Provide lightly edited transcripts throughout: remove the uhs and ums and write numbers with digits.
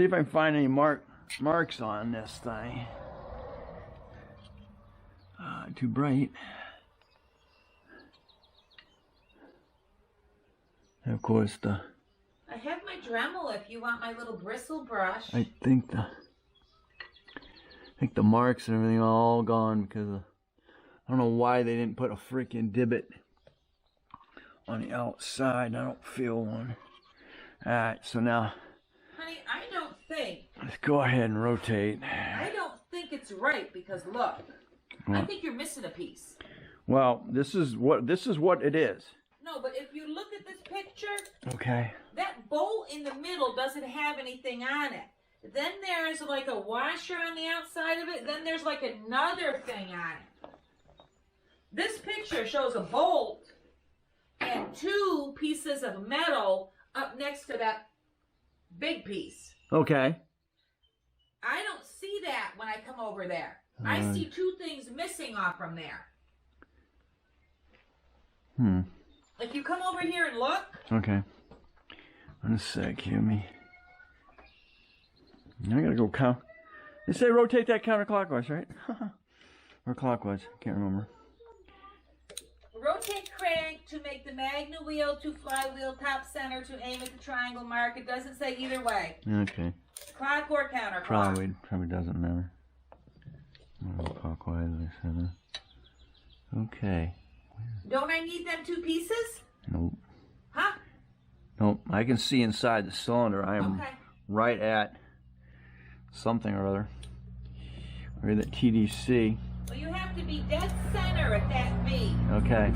if I can find any marks on this thing. Too bright. And of course the... I have my Dremel if you want my little bristle brush. I think the marks and everything are all gone because of, I don't know why they didn't put a freaking divot on the outside. I don't feel one. Alright, so now... Honey, I don't think... Let's go ahead and rotate. I don't think it's right because look, I think you're missing a piece. Well, this is what it is. No, but if you look at this picture, okay, that bolt in the middle doesn't have anything on it. Then there's like a washer on the outside of it. Then there's like another thing on it. This picture shows a bolt and two pieces of metal up next to that big piece. Okay. I don't see that when I come over there. I see two things missing off from there. If you come over here and look. Okay. In a sec, hear me. I gotta go count. They say rotate that counterclockwise, right? Or clockwise, can't remember. Rotate crank to make the magnet wheel to flywheel top center to aim at the triangle mark. It doesn't say either way. Okay. Clock or counterclock. Probably doesn't matter. Clockwise, I said. Okay. Don't I need them two pieces? Nope. Huh? Nope. I can see inside the cylinder. I am right at something or other. Or the TDC. Well, you have to be dead center at that V. Okay.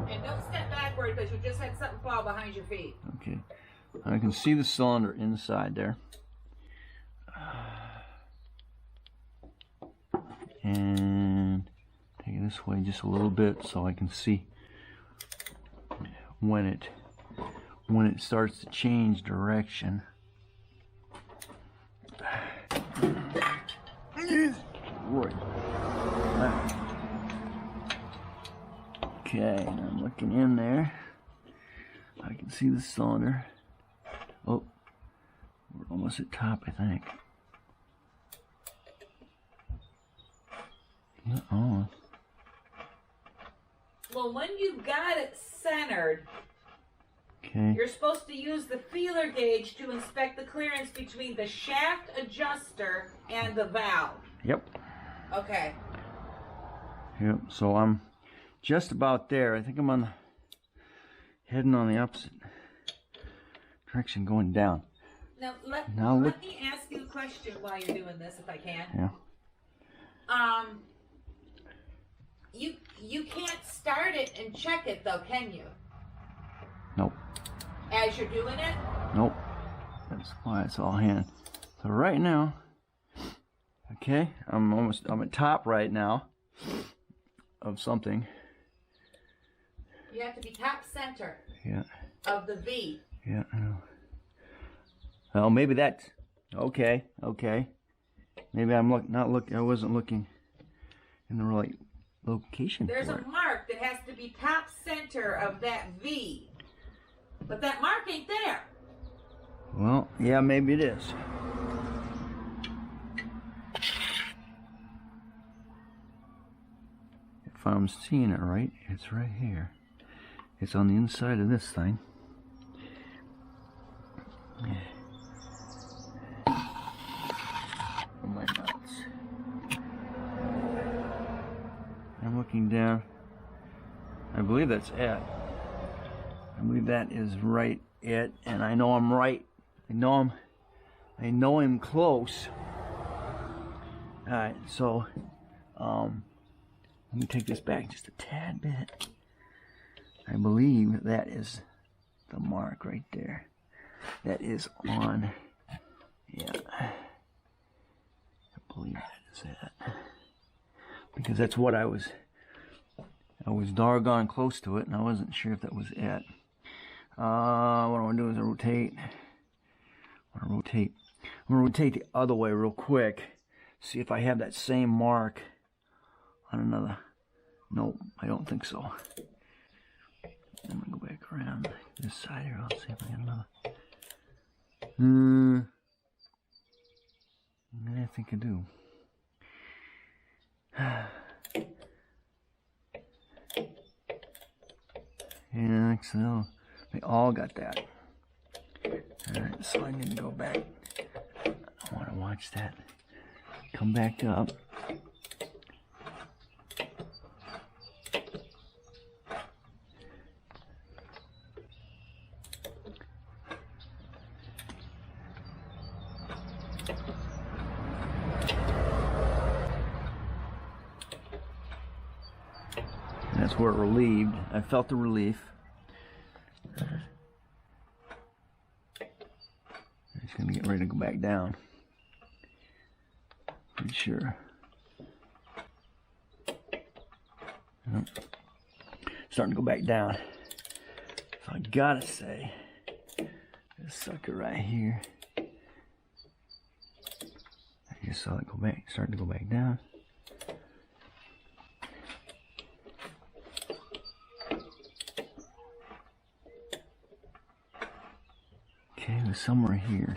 And don't step backward because you just had something fall behind your feet. Okay. I can see the cylinder inside there. And take it this way just a little bit so I can see when it starts to change direction. Right. Okay, I'm looking in there. I can see the cylinder. Oh, we're almost at top, I think. Oh. Well, when you got it centered, you're supposed to use the feeler gauge to inspect the clearance between the shaft adjuster and the valve. Yep. Okay. Yep, so I'm just about there. I think I'm heading on the opposite direction, going down. Now, let me ask you a question while you're doing this, if I can. Yeah. You can't start it and check it though, can you? Nope. As you're doing it? Nope. That's why it's all hand. So right now, okay, I'm at top right now of something. You have to be top center. Yeah. Of the V. Yeah, I know. Well, maybe that's okay. Okay. Maybe I'm I wasn't looking in the right location. There's a mark that has to be top center of that V. But that mark ain't there. Well, yeah, maybe it is. If I'm seeing it right, it's right here. It's on the inside of this thing. Oh my nuts. I'm looking down. I believe that's it. I believe that is right it, and I know I'm right. I know I'm close. Alright, so let me take this back just a tad bit. I believe that is the mark right there. That is on, yeah. I believe that is it. Because that's what I was doggone close to it, and I wasn't sure if that was it. What I want to do is rotate. I'm going to rotate the other way real quick. See if I have that same mark on another. Nope, I don't think so. I'm going to go back around this side here. I'll see if I get another. I think I do. Yeah, so they all got that. Alright, so I need to go back. I want to watch that. Come back up. That's where it relieved. I felt the relief. It's going to get ready to go back down. Pretty sure. Yep. Starting to go back down. So I gotta say, this sucker right here. I just saw it go back, starting to go back down. Okay, it was somewhere here.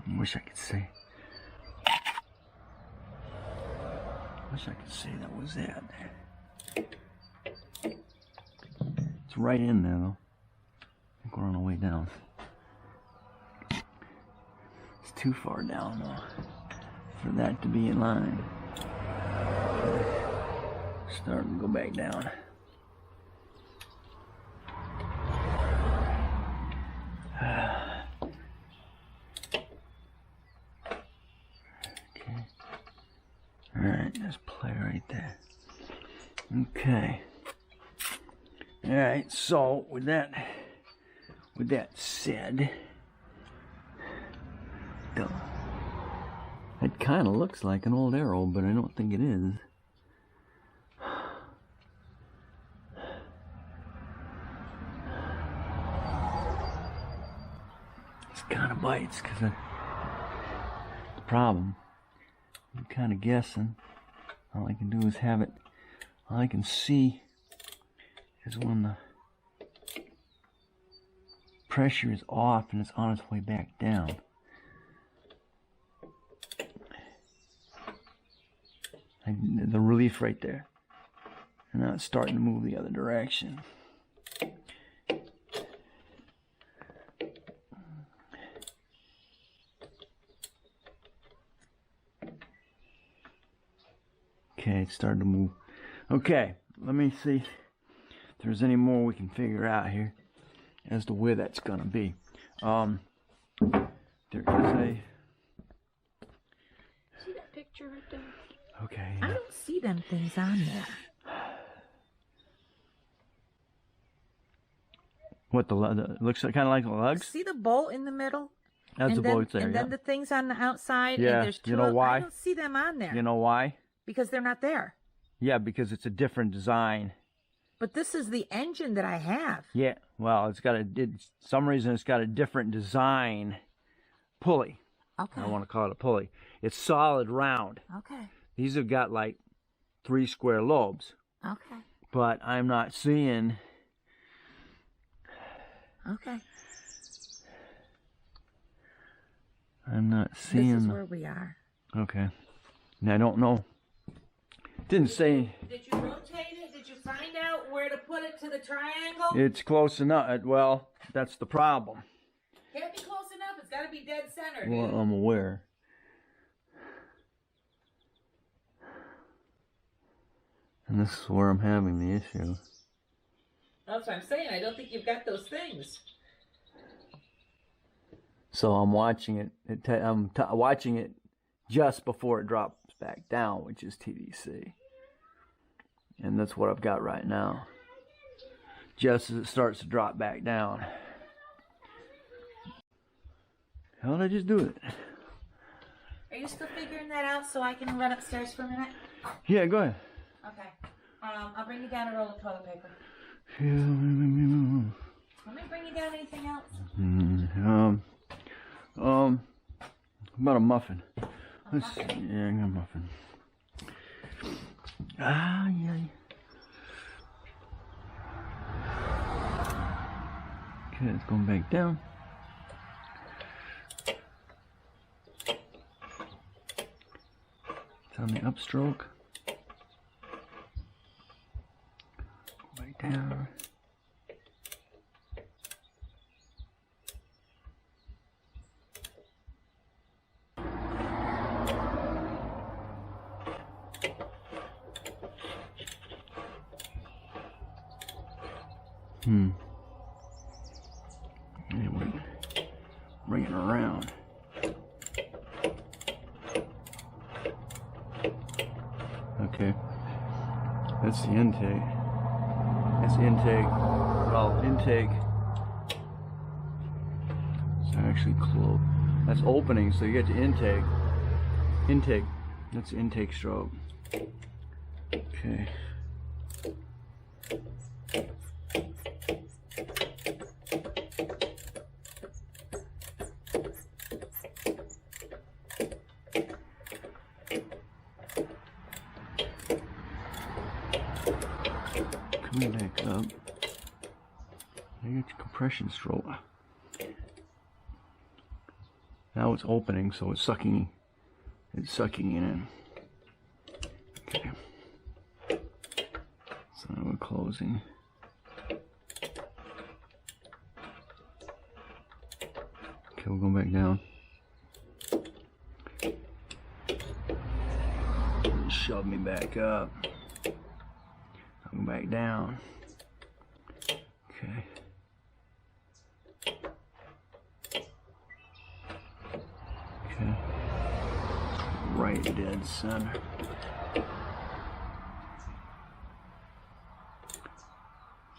I wish I could say. Wish I could say that was it. It's right in there though. I think we're on the way down. It's too far down though for that to be in line. Starting to go back down. Alright, let's play right there. Okay. Alright, so with that said, it kind of looks like an old arrow, but I don't think it is. It kind of bites because the problem. I'm kind of guessing. All I can do is have it. All I can see is when the pressure is off and it's on its way back down. The relief right there. And now it's starting to move the other direction. Okay, it's starting to move. Okay, let me see if there's any more we can figure out here as to where that's going to be. There is a... See that picture right there? Okay. I don't see them things on there. What, the looks kind of like the lugs? See the bolt in the middle? That's the bolt there, and then the things on the outside. Yeah, And there's two you know why? I don't see them on there. You know why? Because they're not there. Yeah, because it's a different design. But this is the engine that I have. Yeah, well, some reason it's got a different design pulley. Okay. I want to call it a pulley. It's solid round. Okay. These have got like 3 square lobes. Okay. But I'm not seeing... Okay. I'm not seeing... This is where we are. Okay. And I don't know. Didn't say... Did you rotate it? Did you find out where to put it to the triangle? It's close enough. Well, that's the problem. Can't be close enough. It's got to be dead center. Well, I'm aware. And this is where I'm having the issue. That's what I'm saying. I don't think you've got those things. So I'm watching it. I'm watching it just before it drops back down, which is TDC. And that's what I've got right now. Just as it starts to drop back down. How did I just do it? Are you still figuring that out so I can run upstairs for a minute? Yeah, go ahead. Okay. I'll bring you down a roll of toilet paper. Let me bring you down anything else? About a muffin. Let's see. Yeah, I got a muffin. Ah, yeah. Okay, it's going back down. It's on the upstroke. Go back down. Anyway, bring it around. Okay, that's the intake. That's the intake. Well, intake. It's actually closed. That's opening, so you get the intake. Intake. That's the intake stroke. Okay. Coming back up. You get your compression stroke. Now it's opening, so it's sucking it in. Okay. So now we're closing. Okay, we'll go back down. Shove me back up. I'll go back down. Okay. Okay. Right dead center.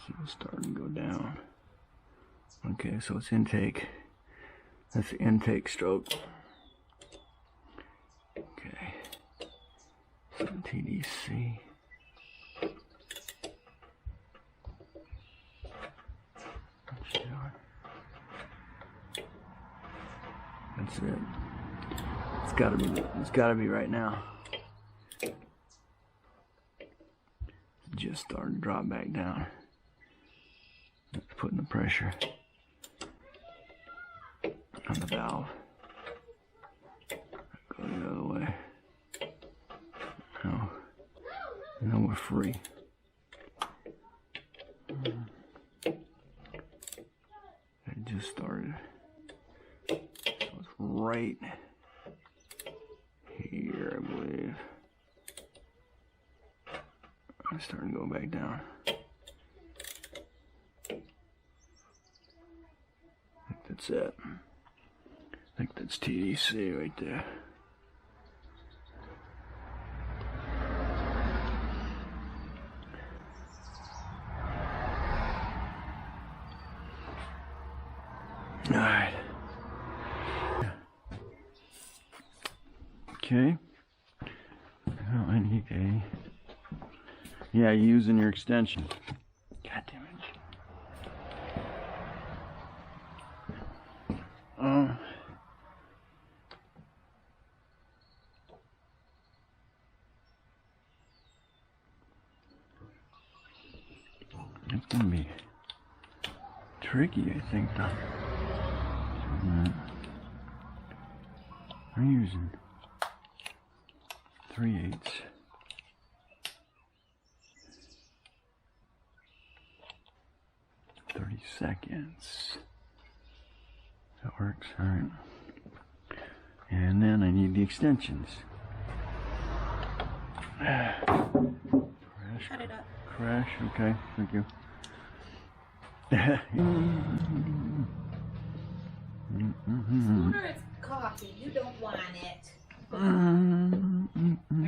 See, it's starting to go down. Okay, so it's intake. That's the intake stroke. Okay. So TDC. That's it. It's gotta be right now. Just starting to drop back down. That's putting the pressure on the valve. Go the other way. Now we're free. It just started. So it's right here, I believe. I'm starting to go back down. I think that's it. I think that's TDC right there. All right. Okay. Now I need a. Yeah, you're using your extension. God damn it. It's gonna be tricky, I think, though. I'm using 3/8. 30 seconds. That works, alright. And then I need the extensions. Crash. Cut it up. Crash, okay, thank you. Scooter, it's coffee. You don't want it. Or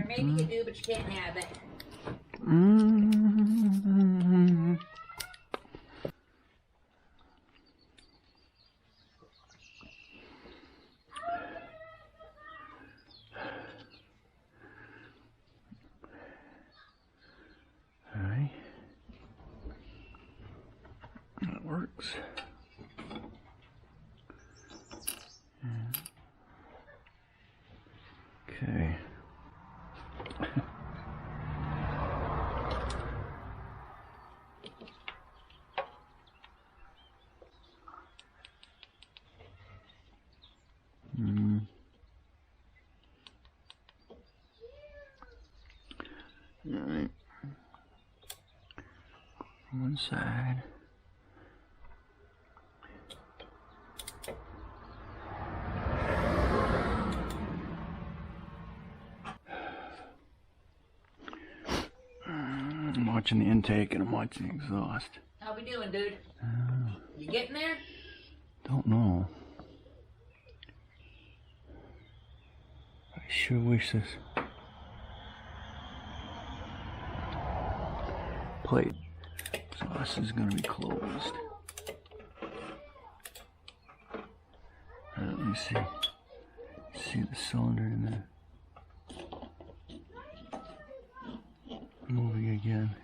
maybe you do, but you can't have it. Alright. That works. Okay. inside. I'm watching the intake and I'm watching the exhaust. How we doing, dude? You getting there? Don't know. I sure wish this plate exhaust is going to be closed. Let me see. See the cylinder in there. Moving again.